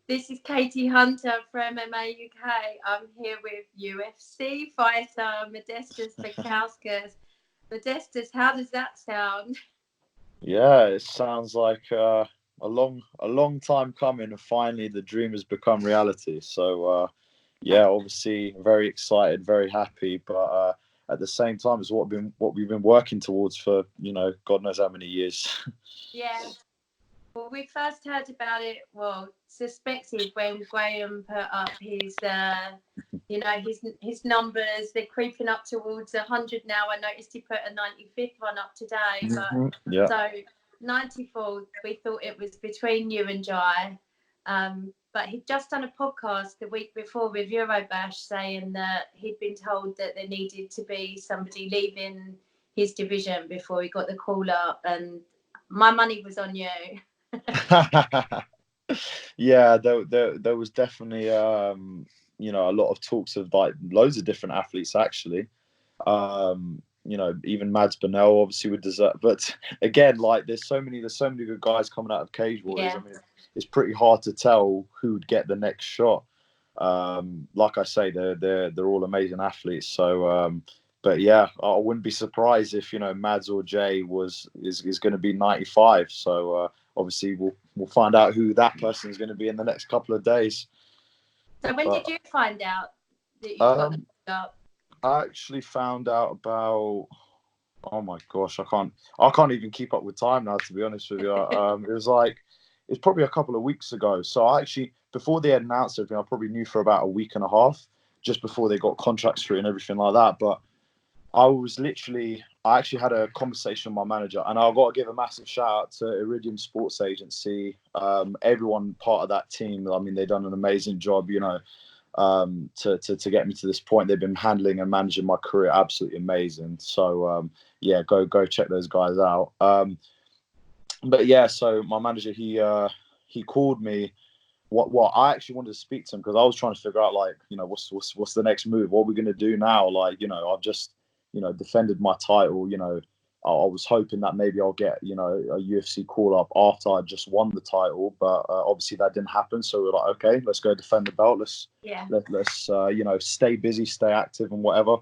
This is Katie Hunter from MMA UK. I'm here with UFC fighter Modestas Bukauskas. Modestas, how does that sound? Yeah, it sounds like a long time coming, and finally the dream has become reality. So, yeah, obviously very excited, very happy, but at the same time, it's what we've been working towards for God knows how many years. Yeah. Well, we first heard about it, suspected when Graham put up his, his numbers. They're creeping up towards 100 now. I noticed he put a 95th one up today. But Yeah. So 94th, we thought it was between you and Jai. But he'd just done a podcast the week before with Eurobash saying that he'd been told that there needed to be somebody leaving his division before he got the call up. And my money was on you. Yeah, there was definitely a lot of talks of like loads of different athletes actually. Even Mads Burnell obviously would deserve, but again, like there's so many good guys coming out of Cage Warriors. Yeah. I mean, it's pretty hard to tell who would get the next shot. Like I say, they're all amazing athletes. So, but yeah, I wouldn't be surprised if Mads or Jay is going to be 95. So obviously we'll find out who that person is going to be in the next couple of days. So when did you find out that you got the up? I actually found out about, oh my gosh, I can't even keep up with time now, to be honest with you. It's probably a couple of weeks ago. So I actually, before they had announced everything, I probably knew for about a week and a half, just before they got contracts through and everything like that. But I actually had a conversation with my manager, and I've got to give a massive shout out to Iridium Sports Agency. Everyone part of that team, I mean, they've done an amazing job, to get me to this point. They've been handling and managing my career absolutely amazing. So yeah, go check those guys out. But yeah, so my manager, he called me. What I actually wanted to speak to him because I was trying to figure out what's the next move? What are we going to do now? I've just defended my title. I was hoping that maybe I'll get a UFC call up after I just won the title, but obviously that didn't happen. So we're like, okay, let's go defend the belt. Let's stay busy, stay active, and whatever.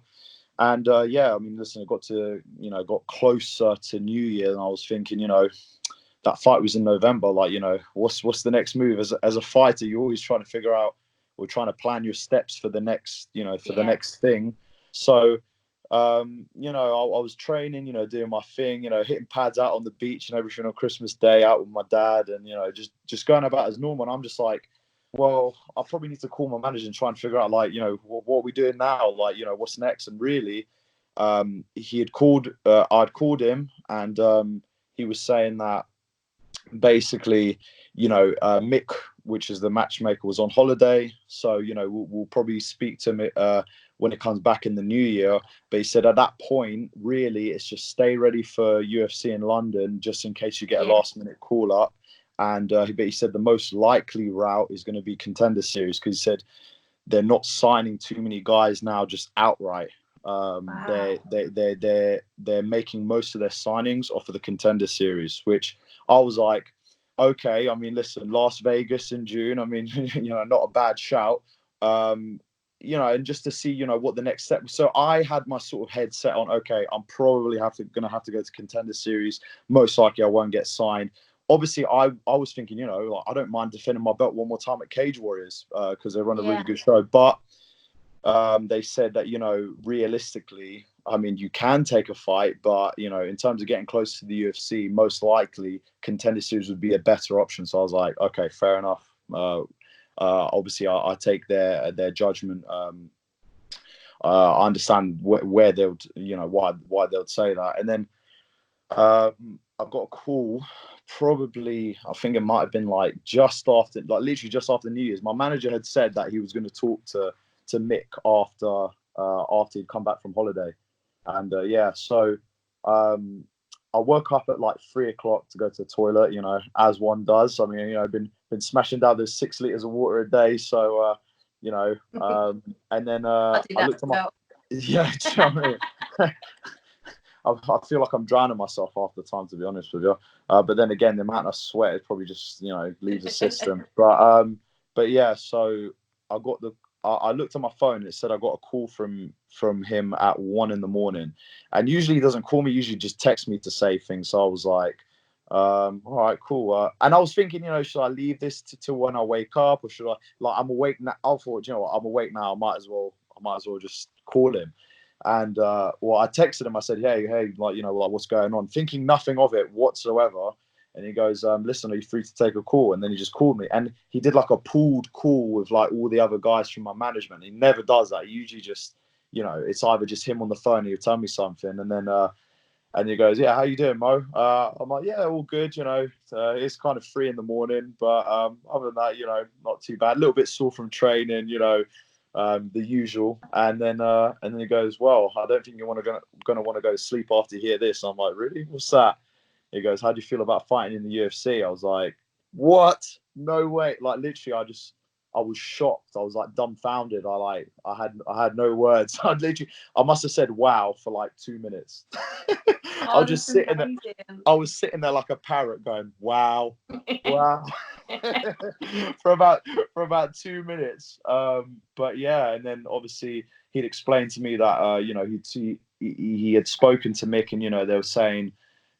And yeah, I mean, listen, it got closer to New Year, and I was thinking, that fight was in November. What's the next move? As a fighter, you're always trying to figure out or trying to plan your steps for the next, the next thing. So, I was training, doing my thing, hitting pads out on the beach and everything on Christmas Day out with my dad, and just going about as normal. And I'm just like, well, I probably need to call my manager and try and figure out what are we doing now? What's next? And really, he had called. I'd called him, and he was saying that basically, Mick, which is the matchmaker, was on holiday. So, we'll probably speak to him when it comes back in the new year. But he said at that point, really, it's just stay ready for UFC in London, just in case you get a last minute call up. And he said the most likely route is going to be Contender Series, because he said they're not signing too many guys now just outright. Wow. They're making most of their signings off of the Contender Series, which I was like, okay. I mean, listen, Las Vegas in June. I mean, not a bad shout. And just to see, what the next step was. So I had my sort of head set on, okay, I'm probably going to have to go to Contender Series. Most likely I won't get signed. Obviously, I was thinking, I don't mind defending my belt one more time at Cage Warriors because they run a really good show. But they said that, realistically, I mean, you can take a fight, but, in terms of getting close to the UFC, most likely Contender Series would be a better option. So I was like, okay, fair enough. Obviously, I take their judgment. I understand where they would, why they would say that. And then I got a call. Probably, I think it might have been literally just after New Year's. My manager had said that he was going to talk to Mick after he'd come back from holiday, and so I woke up at 3:00 to go to the toilet, as one does. I mean, I've been smashing down those 6 liters of water a day, so and then I looked at my yeah. Do you know what I mean? I feel like I'm drowning myself half the time, to be honest with you. But then again, the amount of sweat, it probably just, leaves the system. But but yeah, so I got I looked at my phone and it said I got a call from him at 1 a.m. And usually he doesn't call me, usually just text me to say things. So I was like, all right, cool. And I was thinking, should I leave this till when I wake up, or should I, like, I'm awake now. I thought, what, I'm awake now. I might as well just call him. And well, I texted him. I said, hey, like, like, what's going on? Thinking nothing of it whatsoever. And he goes, listen, are you free to take a call? And then he just called me. And he did like a pooled call with like all the other guys from my management. He never does that. He usually just, it's either just him on the phone, he'll tell me something. And then, and he goes, yeah, how you doing, Mo? I'm like, yeah, all good, it's kind of 3 a.m. But other than that, not too bad. A little bit sore from training, the usual. And then he goes, well, I don't think you're gonna want to go to sleep after you hear this. I'm like, really? What's that? He goes, how do you feel about fighting in the UFC? I was like, what? No way. Like, literally, I was shocked. I was like dumbfounded. I had no words. I must have said wow for like 2 minutes. I was just sitting there. I was sitting there like a parrot going, wow, wow, for about 2 minutes. But yeah, and then obviously he'd explained to me that he had spoken to Mick, and they were saying,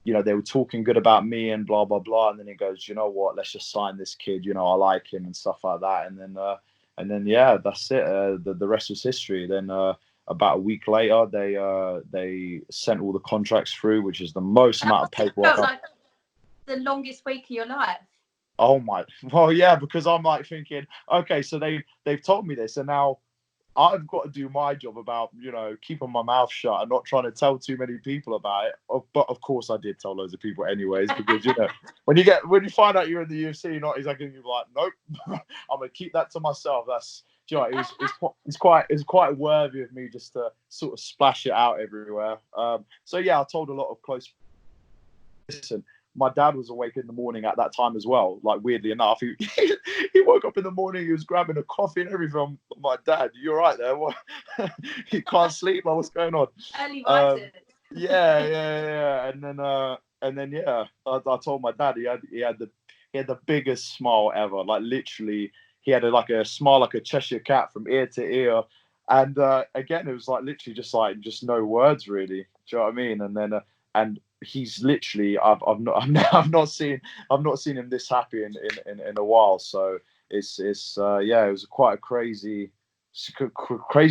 they were talking good about me and blah, blah, blah. And then he goes, you know what, let's just sign this kid. I like him and stuff like that. And then, yeah, that's it. The rest was history. Then about a week later, they sent all the contracts through, which is the most amount of paperwork. Felt like the longest week of your life. Oh my, well, yeah, because I'm like thinking, okay, so they've told me this, and now I've got to do my job about, keeping my mouth shut and not trying to tell too many people about it. But of course I did tell loads of people anyways, because, when you find out you're in the UFC, you're not exactly like, nope, I'm going to keep that to myself. That's, it's quite worthy of me just to sort of splash it out everywhere. So yeah, I told a lot of close. Listen, my dad was awake in the morning at that time as well. Like, weirdly enough, he woke up in the morning. He was grabbing a coffee and everything. I'm like, Dad, you all right there? What? You can't sleep? Like, what's going on? Early risers. Yeah. And then yeah, I told my dad he had the biggest smile ever. Like, literally, he had a smile like a Cheshire cat from ear to ear. And again, it was like literally just no words really. Do you know what I mean? And then and he's literally I've not seen him this happy in a while. So it's yeah, it was quite a crazy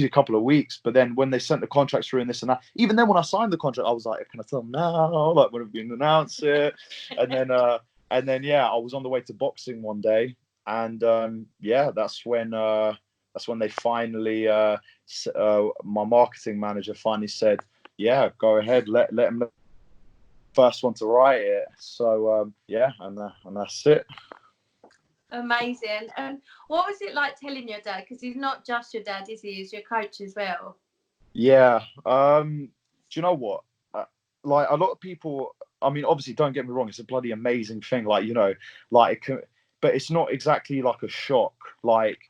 couple of weeks. But then when they sent the contracts through and this and that, even then when I signed the contract, I was like, can I tell them now? Like, when have we announced it? And then yeah, I was on the way to boxing one day, and yeah, that's when they finally my marketing manager finally said, yeah, go ahead, let him know. First one to write it. So yeah, and that's it. Amazing. And what was it like telling your dad? Because he's not just your dad, is he? He's your coach as well. Yeah. Do you know what? Like, a lot of people, I mean, obviously, don't get me wrong, it's a bloody amazing thing. Like, like, but it's not exactly like a shock. Like,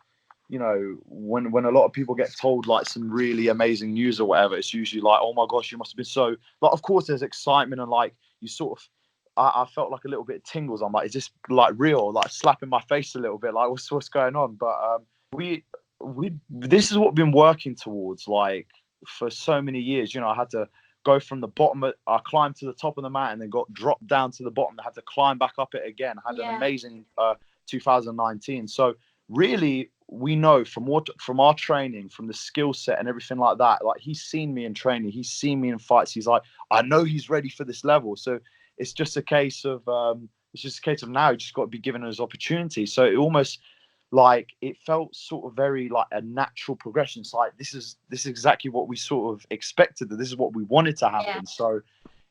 when a lot of people get told like some really amazing news or whatever, it's usually like, oh my gosh, you must have been so, like, of course there's excitement and like you sort of, I felt like a little bit of tingles. I'm like, is this like real? Like, slapping my face a little bit, like what's going on? But this is what we've been working towards like for so many years. I had to go from the bottom. I climbed to the top of the mountain, then got dropped down to the bottom. I had to climb back up it again. I had an amazing 2019. So really, we know from our training, from the skill set and everything like that, like, he's seen me in training, he's seen me in fights, he's like, I know he's ready for this level. So it's just a case of now he just got to be given his opportunity. So it almost, like, it felt sort of very like a natural progression. It's like, this is exactly what we sort of expected, that this is what we wanted to happen. Yeah. So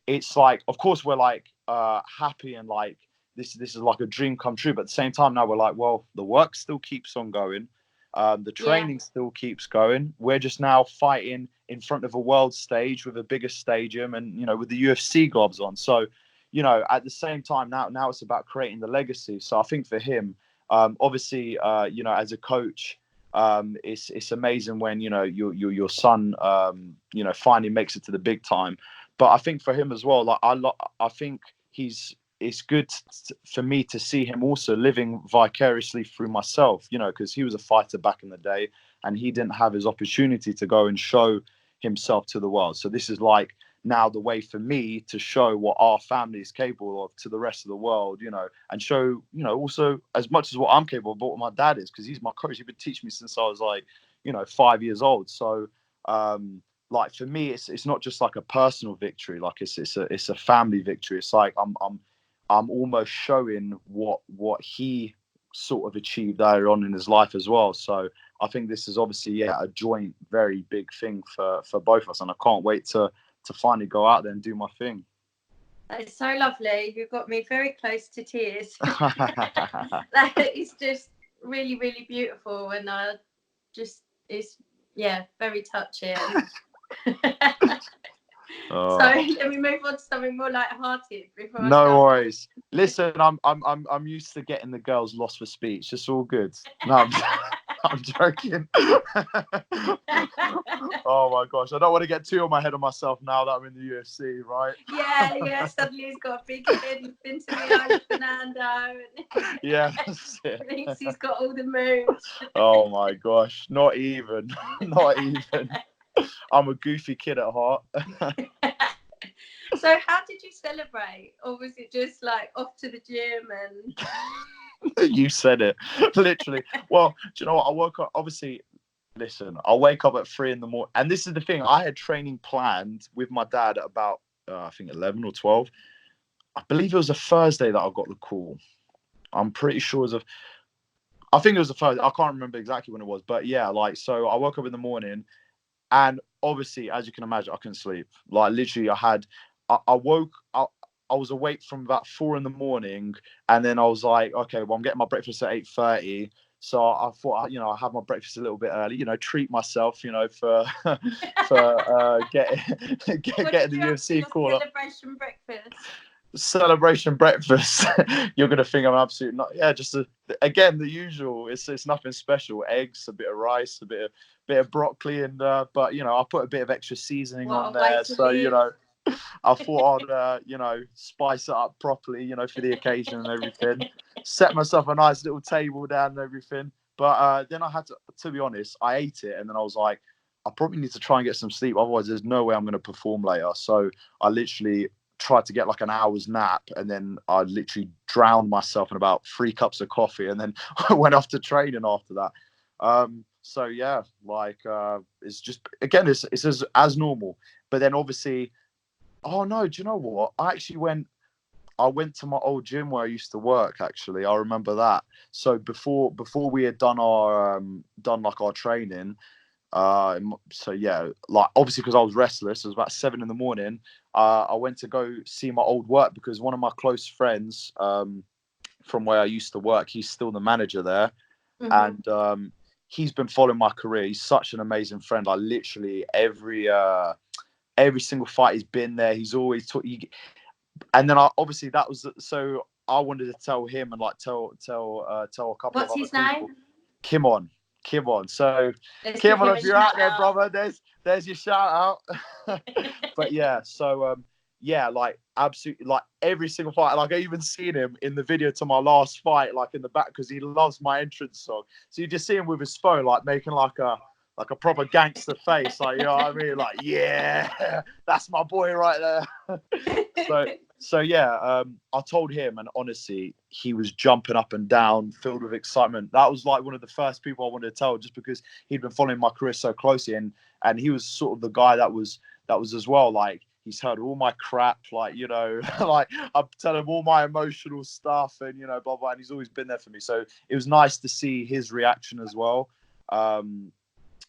it's like, of course we're like happy and like this is like a dream come true, but at the same time now we're like, well, the work still keeps on going, the training still keeps going. We're just now fighting in front of a world stage with a bigger stadium and with the UFC gloves on. So at the same time now it's about creating the legacy. So I think for him, obviously as a coach, it's amazing when your son finally makes it to the big time. But I think for him as well, like, I think it's good for me to see him also living vicariously through myself, you know, because he was a fighter back in the day and he didn't have his opportunity to go and show himself to the world. So this is like now the way for me to show what our family is capable of to the rest of the world, you know, and show, you know, also as much as what I'm capable of, but what my dad is, because he's my coach. He's been teaching me since I was like, you know, 5 years old. So like for me, it's not just like a personal victory, like it's a family victory. It's like I'm almost showing what he sort of achieved earlier on in his life as well. So I think this is obviously a joint very big thing for both of us, and I can't wait to finally go out there and do my thing. It's so lovely. You've got me very close to tears. That is just really, really beautiful, and it's very touching. So let me move on to something more light-hearted before I No start. worries. Listen, I'm used to getting the girls lost for speech. It's all good. No, I'm joking. Oh my gosh, I don't want to get too on my head on myself now that I'm in the UFC, right? Yeah. Suddenly he's got a big head. He's been to the Isle of Fernando. Yeah, that's it. Thinks he's got all the moves. Oh my gosh, not even. I'm a goofy kid at heart. So how did you celebrate? Or was it just like off to the gym and... You said it, literally. Well, do you know what? I woke up, obviously, listen, I wake up at 3 in the morning. And this is the thing, I had training planned with my dad at about, I think 11 or 12. I believe it was a Thursday that I got the call. I'm pretty sure I think it was a Thursday. I can't remember exactly when it was. But yeah, like, so I woke up in the morning. And obviously, as you can imagine, I couldn't sleep. Like literally, I was awake from about 4 in the morning, and then I was like, okay, well, I'm getting my breakfast at 8:30. So I thought, you know, I have my breakfast a little bit early, you know, treat myself, you know, for getting the UFC call up. Celebration breakfast. You're gonna think I'm absolute not. Yeah, just again the usual. It's nothing special. Eggs, a bit of rice, a bit of broccoli, and but you know I put a bit of extra seasoning on there, so you know I thought I'd you know spice it up properly, you know, for the occasion and everything. Set myself a nice little table down and everything. But then I had to be honest, I ate it and then I was like, I probably need to try and get some sleep. Otherwise, there's no way I'm going to perform later. So I literally tried to get like an hour's nap, and then I literally drowned myself in about 3 cups of coffee, and then I went off to training after that. So yeah, like it's just again, it's as normal. But then obviously, oh no, do you know what? I went to my old gym where I used to work. Actually, I remember that. So before we had done our training. So yeah, like obviously because I was restless, it was about 7 in the morning. I went to go see my old work because one of my close friends from where I used to work, he's still the manager there. Mm-hmm. And he's been following my career. He's such an amazing friend. Like literally every single fight he's been there. He's always and then obviously that was so I wanted to tell him and like tell a couple What's of other his people. name? Kimon. So Kimon, if you're out there, brother, there's your shout out. But yeah, so yeah, like absolutely, like every single fight. Like I even seen him in the video to my last fight, like in the back, because he loves my entrance song. So you just see him with his phone, like making like a proper gangster face, like you know what I mean, like yeah, that's my boy right there. So yeah, I told him, and honestly, he was jumping up and down, filled with excitement. That was like one of the first people I wanted to tell, just because he'd been following my career so closely, and he was sort of the guy that was as well. Like he's heard all my crap, like you know, like I'm telling him all my emotional stuff, and you know, blah blah. And he's always been there for me. So it was nice to see his reaction as well.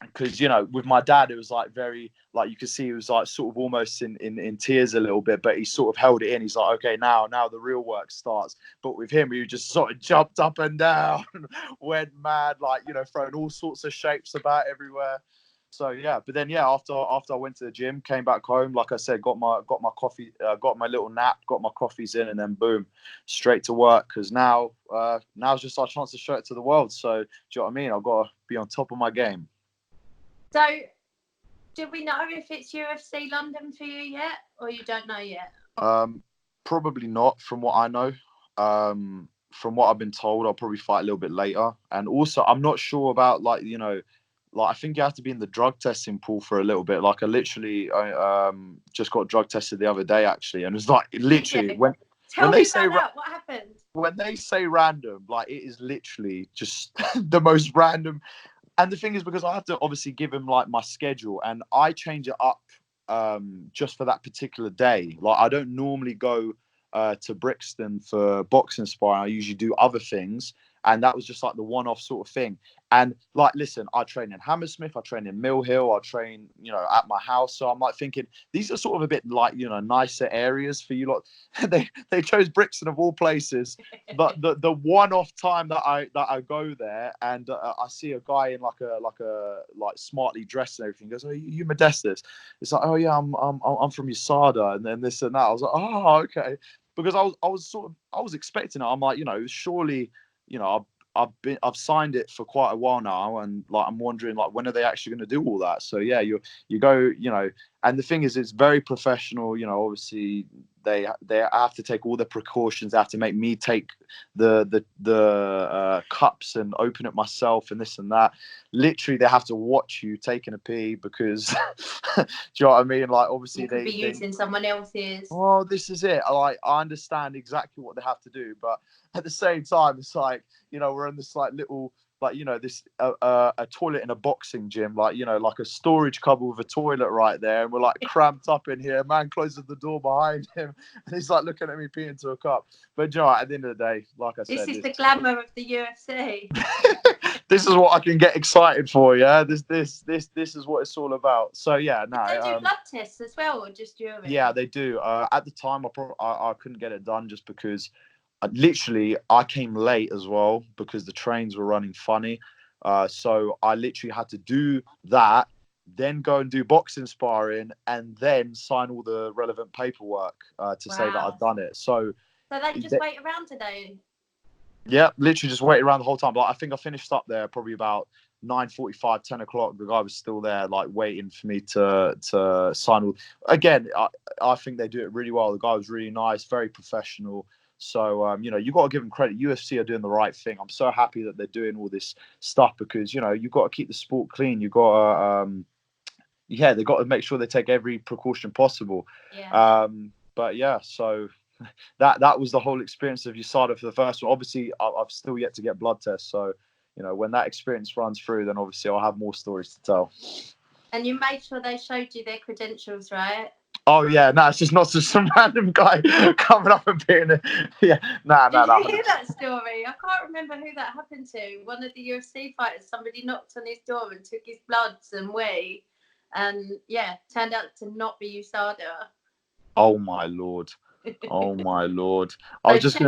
Because you know, with my dad, it was like very, like you could see he was like sort of almost in tears a little bit, but he sort of held it in. He's like, okay, now the real work starts. But with him, he just sort of jumped up and down, went mad, like you know, throwing all sorts of shapes about everywhere. So yeah, but then yeah, after I went to the gym, came back home, like I said, got my coffee, got my little nap, got my coffees in, and then boom, straight to work. Because now's just our chance to show it to the world. So do you know what I mean? I've got to be on top of my game. So, do we know if it's UFC London for you yet, or you don't know yet? Probably not, from what I know. From what I've been told, I'll probably fight a little bit later. And also, I'm not sure about like I think you have to be in the drug testing pool for a little bit. Like I just got drug tested the other day actually, and it's like literally Tell me about that. What happened? When they say random, like it is literally just the most random. And the thing is, because I have to obviously give him like my schedule, and I change it up just for that particular day. Like I don't normally go to Brixton for boxing sparring. I usually do other things, and that was just like the one-off sort of thing. And like, listen, I train in Hammersmith, I train in Mill Hill, I train, at my house. So I'm like thinking these are sort of a bit like, nicer areas for you lot. they chose Brixton of all places. But the one-off time that I go there and I see a guy in like smartly dressed and everything, goes, "Oh, you Modestas?" It's like, "Oh yeah, I'm from USADA," and then this and that. I was like, "Oh, okay," because I was expecting it. I'm like, surely, I've signed it for quite a while now, and like I'm wondering like when are they actually going to do all that? So yeah, you go, and the thing is, it's very professional. Obviously they have to take all the precautions. They have to make me take the cups and open it myself and this and that. Literally, they have to watch you taking a pee because do you know what I mean? Like obviously you could be using someone else's. Well, this is it. I understand exactly what they have to do, but at the same time, it's like we're in this like little this a toilet in a boxing gym, like like a storage cupboard with a toilet right there, and we're like cramped up in here. Man closes the door behind him, and he's like looking at me peeing into a cup. But at the end of the day, like I said, this is the glamour of the UFC. This is what I can get excited for. Yeah, this is what it's all about. So yeah, no. They do blood tests as well, or just urine? Yeah, they do. At the time, I couldn't get it done just because. Literally, I came late as well because the trains were running funny. So I literally had to do that, then go and do boxing sparring, and then sign all the relevant paperwork to say that I'd done it. So they just wait around today? Yeah, literally just waited around the whole time. Like I think I finished up there probably about 9:45, 10 o'clock. The guy was still there, like waiting for me to sign all. Again, I think they do it really well. The guy was really nice, very professional. So, you got to give them credit. UFC are doing the right thing. I'm so happy that they're doing all this stuff because, you've got to keep the sport clean. You've got to, they've got to make sure they take every precaution possible. Yeah. But yeah, so that was the whole experience of USADA for the first one. Obviously, I've still yet to get blood tests. So, when that experience runs through, then obviously I'll have more stories to tell. And you made sure they showed you their credentials, right? Oh yeah, no, it's just not just some random guy coming up and being Did you hear that story? I can't remember who that happened to. One of the UFC fighters, somebody knocked on his door and took his bloods and wee, and turned out to not be USADA. Oh my lord! Oh my lord! I was just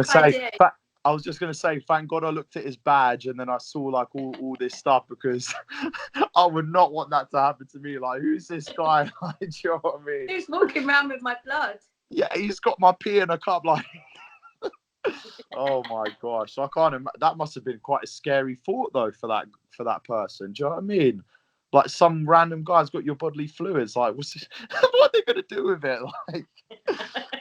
gonna say, thank God I looked at his badge and then I saw like all this stuff because I would not want that to happen to me. Like, who's this guy? Like, do you know what I mean? Who's walking around with my blood? Yeah, he's got my pee in a cup. Like, oh my gosh! So I can't. That must have been quite a scary thought though for that person. Do you know what I mean? Like some random guy's got your bodily fluids. Like, what's this? What are they gonna do with it? Like.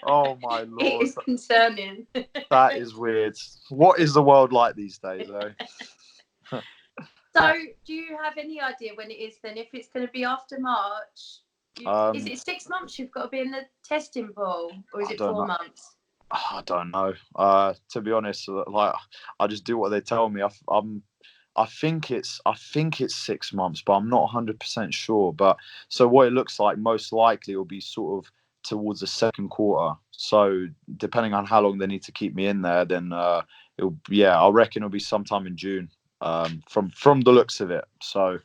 Oh my lord! It is concerning. That is weird. What is the world like these days, though? So, do you have any idea when it is then? If it's going to be after March, is it 6 months you've got to be in the testing pool, or is it 4 months? I don't know. To be honest, like I just do what they tell me. I think it's 6 months, but I'm not 100% sure. But so what it looks like, most likely, will be sort of towards the second quarter. So depending on how long they need to keep me in there, then I reckon it'll be sometime in June. From the looks of it. So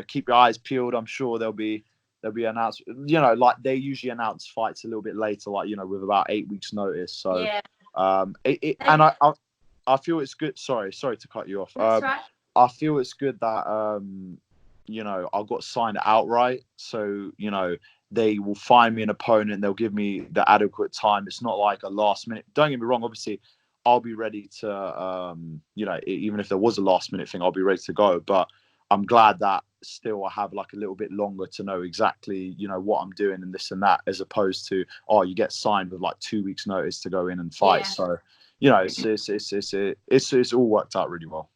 keep your eyes peeled. I'm sure there'll be announced. Like they usually announce fights a little bit later, like with about 8 weeks notice. So and I feel it's good. Sorry to cut you off. That's right. I feel it's good that I got signed outright. So they will find me an opponent. They'll give me the adequate time. It's not like a last minute. Don't get me wrong. Obviously, I'll be ready to, even if there was a last minute thing, I'll be ready to go. But I'm glad that still I have like a little bit longer to know exactly, you know, what I'm doing and this and that, as opposed to, oh, you get signed with like 2 weeks notice to go in and fight. Yeah. So, you know, it's all worked out really well.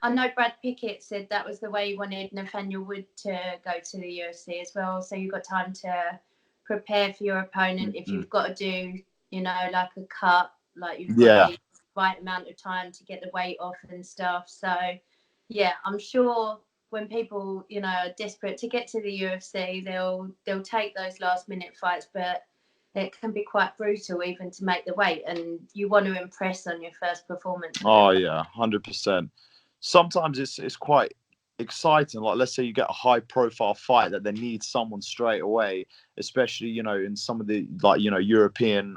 I know Brad Pickett said that was the way he wanted Nathaniel Wood to go to the UFC as well. So you've got time to prepare for your opponent. If you've got to do, you know, like a cut, like you've got the right amount of time to get the weight off and stuff. So, yeah, I'm sure when people, you know, are desperate to get to the UFC, they'll take those last minute fights, but it can be quite brutal even to make the weight, and you want to impress on your first performance. Oh yeah, 100%. Sometimes it's quite exciting. Like, let's say you get a high profile fight that they need someone straight away, especially, you know, in some of the, like, you know, European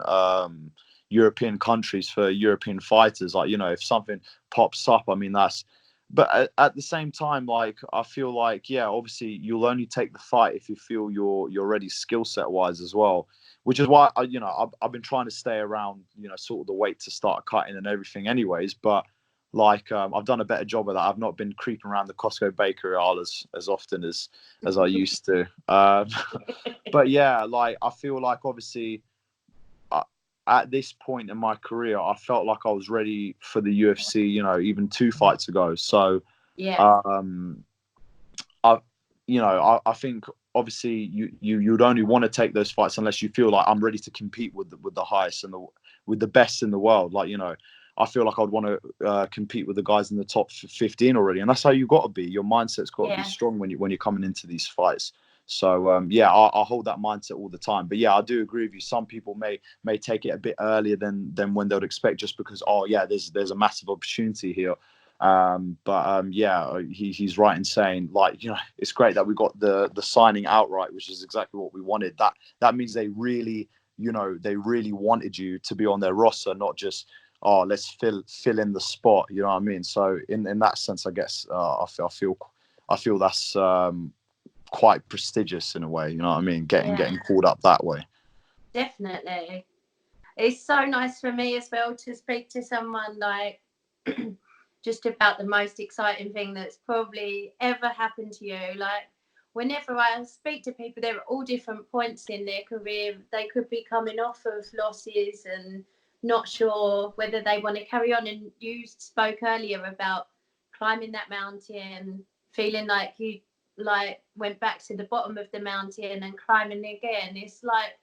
countries for European fighters. Like, you know, if something pops up, I mean, that's, but at the same time, like, I feel like, yeah, obviously you'll only take the fight if you feel you're ready skill set wise as well, which is why you know, I've been trying to stay around, you know, sort of the weight to start cutting and everything anyways. But like, I've done a better job of that. I've not been creeping around the Costco bakery aisle as often as I used to. But yeah, like, I feel like obviously at this point in my career, I felt like I was ready for the UFC, you know, even 2 fights ago. So, Yeah. I think obviously you'd only want to take those fights unless you feel like I'm ready to compete with the highest and with the best in the world. Like, you know, I feel like I'd want to compete with the guys in the top 15 already, and that's how you got to be. Your mindset's got to be strong when you're coming into these fights. So yeah, I hold that mindset all the time. But yeah, I do agree with you. Some people may take it a bit earlier than when they would expect, just because, oh yeah, there's a massive opportunity here. Yeah, he's right in saying, like, you know, it's great that we got the signing outright, which is exactly what we wanted. That means they really, you know, they really wanted you to be on their roster, not just, oh, let's fill in the spot. You know what I mean? So in that sense, I guess I feel that's quite prestigious in a way. You know what I mean? Getting called up that way. Definitely. It's so nice for me as well to speak to someone like just about the most exciting thing that's probably ever happened to you. Like, whenever I speak to people, they're at all different points in their career. They could be coming off of losses and not sure whether they want to carry on. And you spoke earlier about climbing that mountain, feeling like you went back to the bottom of the mountain and climbing again. It's like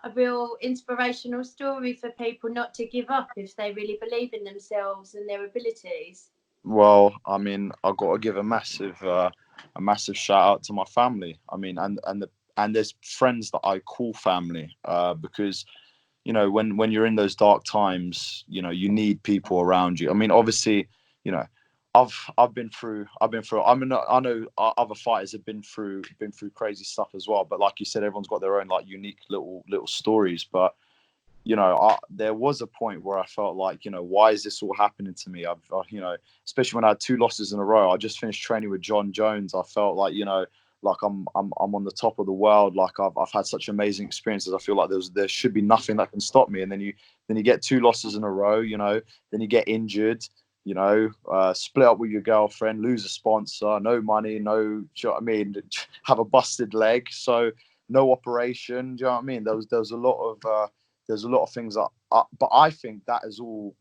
a real inspirational story for people not to give up if they really believe in themselves and their abilities. Well, I mean, I've got to give a massive shout out to my family. I mean, and there's friends that I call family, because, you know, when you're in those dark times, you know, you need people around you. I mean, obviously, you know, I've been through. I mean, I know other fighters have been through crazy stuff as well. But like you said, everyone's got their own, like, unique little stories. But, you know, there was a point where I felt like, you know, why is this all happening to me? You know, especially when I had 2 losses in a row. I just finished training with John Jones. I felt like, you know, like I'm on the top of the world. Like, I've had such amazing experiences. I feel like there should be nothing that can stop me. And then you get 2 losses in a row. You know, then you get injured. You know, split up with your girlfriend, lose a sponsor, no money, no. Do you know what I mean? Have a busted leg, so no operation. Do you know what I mean? There was a lot of there's a lot of things that, but I think that is all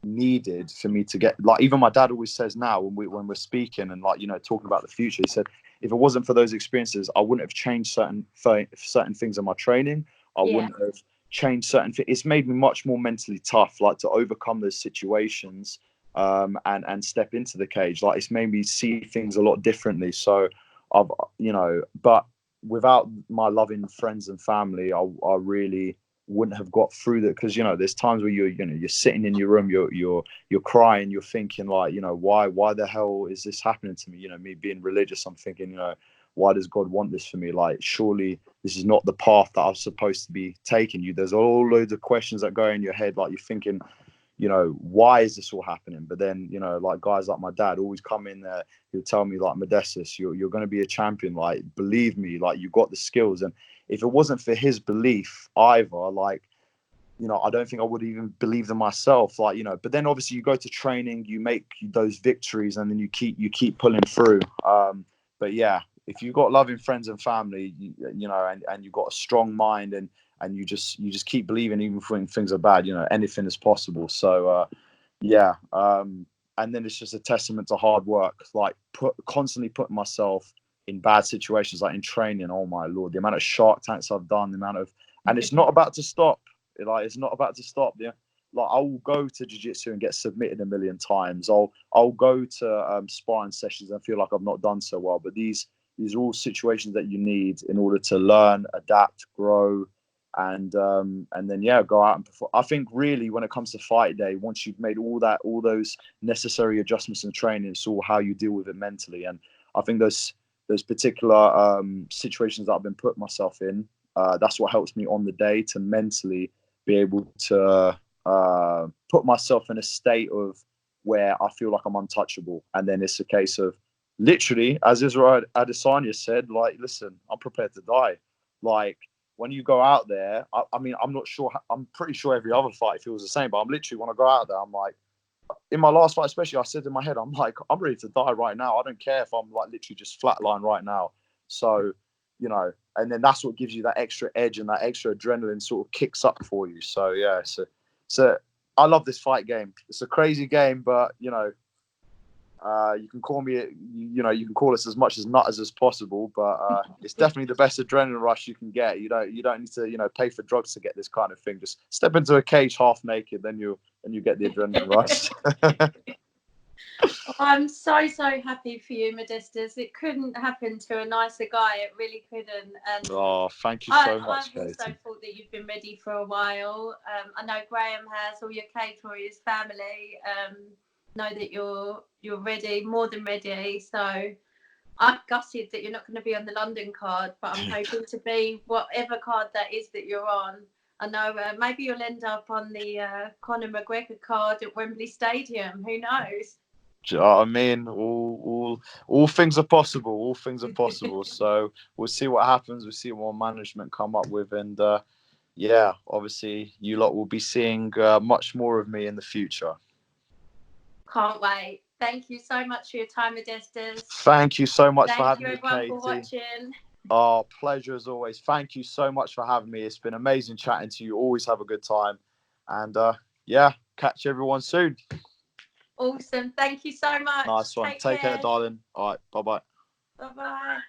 needed for me to get, like, even my dad always says now when we're speaking and, like, you know, talking about the future, he said, if it wasn't for those experiences, I wouldn't have changed certain things in my training. I wouldn't have changed certain things. It's made me much more mentally tough, like, to overcome those situations, and step into the cage. Like, it's made me see things a lot differently. So I've, you know, but without my loving friends and family, I really wouldn't have got through that, because, you know, there's times where you're sitting in your room, you're crying, you're thinking, like, you know, why the hell is this happening to me? You know, me being religious, I'm thinking, you know, why does God want this for me? Like, surely this is not the path that I'm supposed to be taking. There's all loads of questions that go in your head, like, you're thinking, you know, why is this all happening? But then, you know, like, guys like my dad always come in there, he'll tell me, like, Modestas, you're going to be a champion, like, believe me, like, you got the skills. And if it wasn't for his belief either, like, you know, I don't think I would even believe in myself, like, you know. But then obviously you go to training, you make those victories, and then you keep pulling through. But yeah, if you've got loving friends and family, you know, and you've got a strong mind, and you just keep believing even when things are bad, you know, anything is possible. So yeah, and then it's just a testament to hard work, like constantly putting myself in bad situations, like in training. Oh my Lord, the amount of Shark Tanks I've done, the amount of, and it's not about to stop. Like, it's not about to stop. Yeah, like I will go to jiu-jitsu and get submitted a million times. I'll go to sparring sessions and feel like I've not done so well. But these are all situations that you need in order to learn, adapt, grow, and then yeah, go out and perform. I think really when it comes to fight day, once you've made all those necessary adjustments in training, it's all how you deal with it mentally. And I think those particular situations that I've been putting myself in, that's what helps me on the day to mentally be able to put myself in a state of where I feel like I'm untouchable. And then it's a case of literally, as Israel Adesanya said, like, listen, I'm prepared to die. Like, when you go out there, I mean, I'm not sure. I'm pretty sure every other fight feels the same. But I'm literally, when I go out there, I'm like, in my last fight, especially, I said in my head, I'm like, I'm ready to die right now. I don't care if I'm like literally just flatline right now. So, you know, and then that's what gives you that extra edge, and that extra adrenaline sort of kicks up for you. So yeah, so I love this fight game. It's a crazy game, but you know, you can call me, you know, you can call us as much as nutters as possible, but it's definitely the best adrenaline rush you can get. You don't need to, you know, pay for drugs to get this kind of thing. Just step into a cage half naked, then you get the adrenaline rush. I'm so happy for you, Modestas. It couldn't happen to a nicer guy. It really couldn't. And oh, thank you so much, I've also Katie. thought that you've been ready for a while. I know Graham has, all your Cage Warriors family. Know that you're ready, more than ready. So I'm gutted that you're not going to be on the London card, but I'm hoping to be whatever card that is that you're on. I know maybe you'll end up on the Conor McGregor card at Wembley Stadium. Who knows? Do you know what I mean? All things are possible. All things are possible. So we'll see what happens. We'll see what management come up with, and yeah, obviously you lot will be seeing much more of me in the future. Can't wait. Thank you so much for your time, Modestas. Thank you so much for Thank having you, me, everyone, Katie. for watching. Oh, pleasure as always. Thank you so much for having me. It's been amazing chatting to you. Always have a good time. And yeah, catch everyone soon. Awesome. Thank you so much. Nice one. Take care, darling. All right. Bye-bye. Bye-bye.